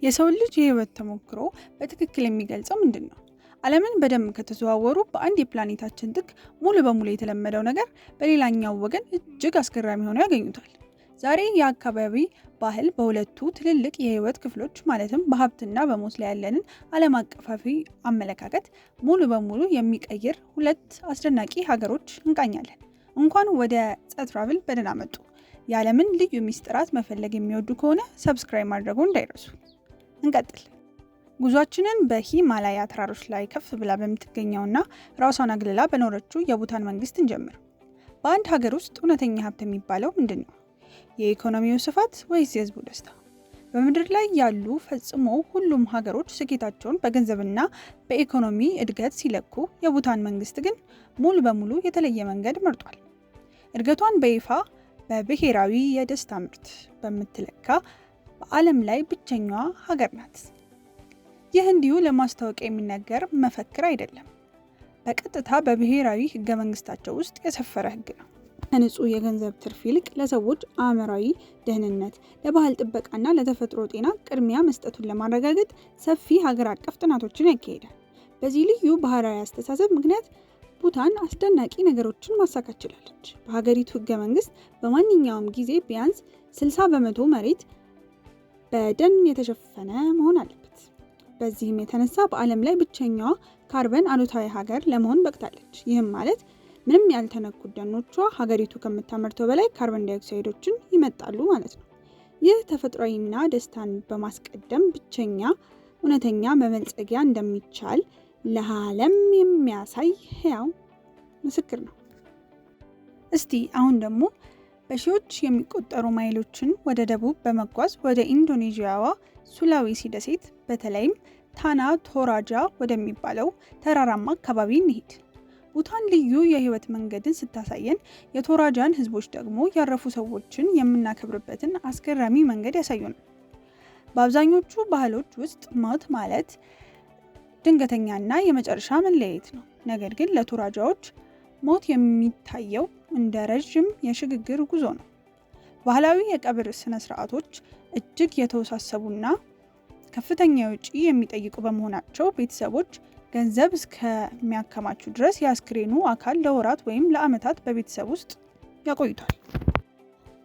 የሰው ልጅ የህይወት ተሞክሮ በትክክል የሚገልጸው ምንድነው? ዓለምን በደንብ ከተዘዋወሩ በአንድ የፕላኔታችን ጥግ ሙሉ በሙሉ የተለመደው ነገር በሌላኛው ወገን እጅግ አስገራሚ ሆኖ ያገኙታል። ዛሬ የአካባቢ ባህል በሁለቱ ትልልቅ የህይወት ክፍሎች ማለትም በሀብትና በሞት ላይ ያለንን ዓለም አቀፋዊ አመለካከት ሙሉ በሙሉ የሚቀይር ሁለት አስደናቂ ሀገሮች እንቃኛለን። እንኳን ወደ ጸትራቭል በደህና መጡ። የዓለምን ልዩ ሚስጥራት መፈለግ የሚወዱ ከሆነ ሰብስክራይብ ማድረጉን እንዳይረሱ። እንቀጥል። ጉዟችንን በሂማላያ ተራሮች ላይ ከፍ ብላ በምትገኘውና ራሷን አግልላ በኖረችው የቡታን መንግስት እንጀምር። በአንድ ሀገር ውስጥ እውነተኛ ሀብት የሚባለው ምንድን ነው? የኢኮኖሚው ስፋት ወይስ የህዝቡ ደስታ? በምድር ላይ ያሉ ፈጽሞ ሁሉም ሀገሮች ስኬታቸውን በገንዘብና በኢኮኖሚ እድገት ሲለኩ፣ የቡታን መንግስት ግን ሙሉ በሙሉ የተለየ መንገድ መርጧል። እድገቷን በይፋ በብሔራዊ የደስታ ምርት በምትለካ በዓለም ላይ ብቸኛዋ ሀገር ናት። ይህ እንዲሁ ለማስታወቂያ የሚነገር መፈክር አይደለም። በቀጥታ በብሔራዊ ህገ መንግስታቸው ውስጥ የሰፈረ ህግ ነው። ከንጹህ የገንዘብ ትርፍ ይልቅ ለሰዎች አእምሯዊ ደህንነት፣ ለባህል ጥበቃና ለተፈጥሮ ጤና ቅድሚያ መስጠቱን ለማረጋገጥ ሰፊ ሀገር አቀፍ ጥናቶችን ያካሂዳል። በዚህ ልዩ ባህላዊ አስተሳሰብ ምክንያት ቡታን አስደናቂ ነገሮችን ማሳካት ችላለች። በሀገሪቱ ህገ መንግስት በማንኛውም ጊዜ ቢያንስ 60% መሬት በደን የተሸፈነ መሆን አለበት። በዚህም የተነሳ በዓለም ላይ ብቸኛዋ ካርበን አሉታዊ ሀገር ለመሆን በቅታለች። ይህም ማለት ምንም ያልተነኩ ደኖቿ ሀገሪቱ ከምታመርተው በላይ ካርበን ዳይኦክሳይዶችን ይመጣሉ ማለት ነው። ይህ ተፈጥሯዊና ደስታን በማስቀደም ብቸኛ እውነተኛ መበልጸጊያ እንደሚቻል ለዓለም የሚያሳይ ሕያው ምስክር ነው። እስቲ አሁን ደግሞ በሺዎች የሚቆጠሩ ማይሎችን ወደ ደቡብ በመጓዝ ወደ ኢንዶኔዥያዋ ሱላዌሲ ደሴት በተለይም ታና ቶራጃ ወደሚባለው ተራራማ አካባቢ እንሂድ። ቡታን ልዩ የህይወት መንገድን ስታሳየን፣ የቶራጃን ህዝቦች ደግሞ ያረፉ ሰዎችን የምናከብርበትን አስገራሚ መንገድ ያሳዩናል። በአብዛኞቹ ባህሎች ውስጥ ሞት ማለት ድንገተኛና የመጨረሻ መለያየት ነው። ነገር ግን ለቶራጃዎች ሞት የሚታየው እንደ ረዥም የሽግግር ጉዞ ነው። ባህላዊ የቀብር ስነ ስርዓቶች እጅግ የተወሳሰቡና ከፍተኛ ወጪ የሚጠይቁ በመሆናቸው ቤተሰቦች ገንዘብ እስከሚያከማቹ ድረስ የአስክሬኑ አካል ለወራት ወይም ለዓመታት በቤተሰብ ውስጥ ያቆዩታል።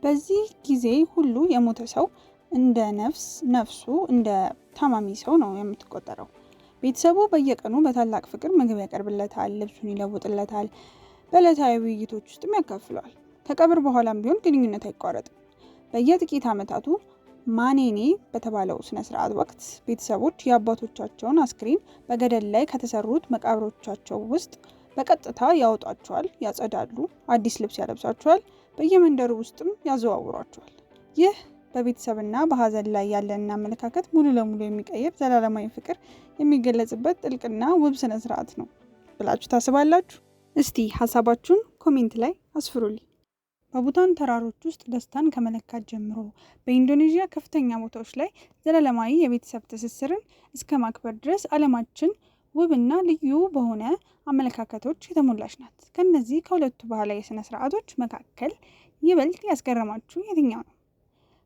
በዚህ ጊዜ ሁሉ የሞተ ሰው እንደ ነፍሱ እንደ ታማሚ ሰው ነው የምትቆጠረው። ቤተሰቡ በየቀኑ በታላቅ ፍቅር ምግብ ያቀርብለታል፣ ልብሱን ይለውጥለታል፣ በዕለታዊ ውይይቶች ውስጥም ያካፍለዋል። ከቀብር በኋላም ቢሆን ግንኙነት አይቋረጥም። በየጥቂት ዓመታቱ ማኔኔ በተባለው ስነ ስርዓት ወቅት ቤተሰቦች የአባቶቻቸውን አስክሬን በገደል ላይ ከተሰሩት መቃብሮቻቸው ውስጥ በቀጥታ ያወጧቸዋል፣ ያጸዳሉ፣ አዲስ ልብስ ያለብሳቸዋል፣ በየመንደሩ ውስጥም ያዘዋውሯቸዋል። ይህ በቤተሰብና በሀዘን ላይ ያለንን አመለካከት ሙሉ ለሙሉ የሚቀይር ዘላለማዊ ፍቅር የሚገለጽበት ጥልቅና ውብ ስነ ስርዓት ነው ብላችሁ ታስባላችሁ? እስቲ ሀሳባችሁን ኮሜንት ላይ አስፍሩልኝ። በቡታን ተራሮች ውስጥ ደስታን ከመለካት ጀምሮ በኢንዶኔዥያ ከፍተኛ ቦታዎች ላይ ዘላለማዊ የቤተሰብ ትስስርን እስከ ማክበር ድረስ ዓለማችን ውብና ልዩ በሆነ አመለካከቶች የተሞላች ናት። ከነዚህ ከሁለቱ ባህላዊ ስነ ስርዓቶች መካከል ይበልጥ ያስገረማችሁ የትኛው ነው?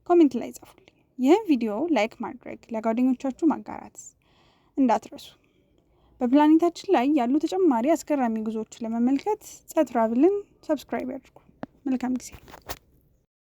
ኮሜንት ላይ ጻፉልኝ። ይህን ቪዲዮ ላይክ ማድረግ፣ ለጓደኞቻችሁ ማጋራት እንዳትረሱ። በፕላኔታችን ላይ ያሉ ተጨማሪ አስገራሚ ጉዞዎችን ለመመልከት ጸትራቭልን ሰብስክራይብ ያድርጉ። መልካም ጊዜ።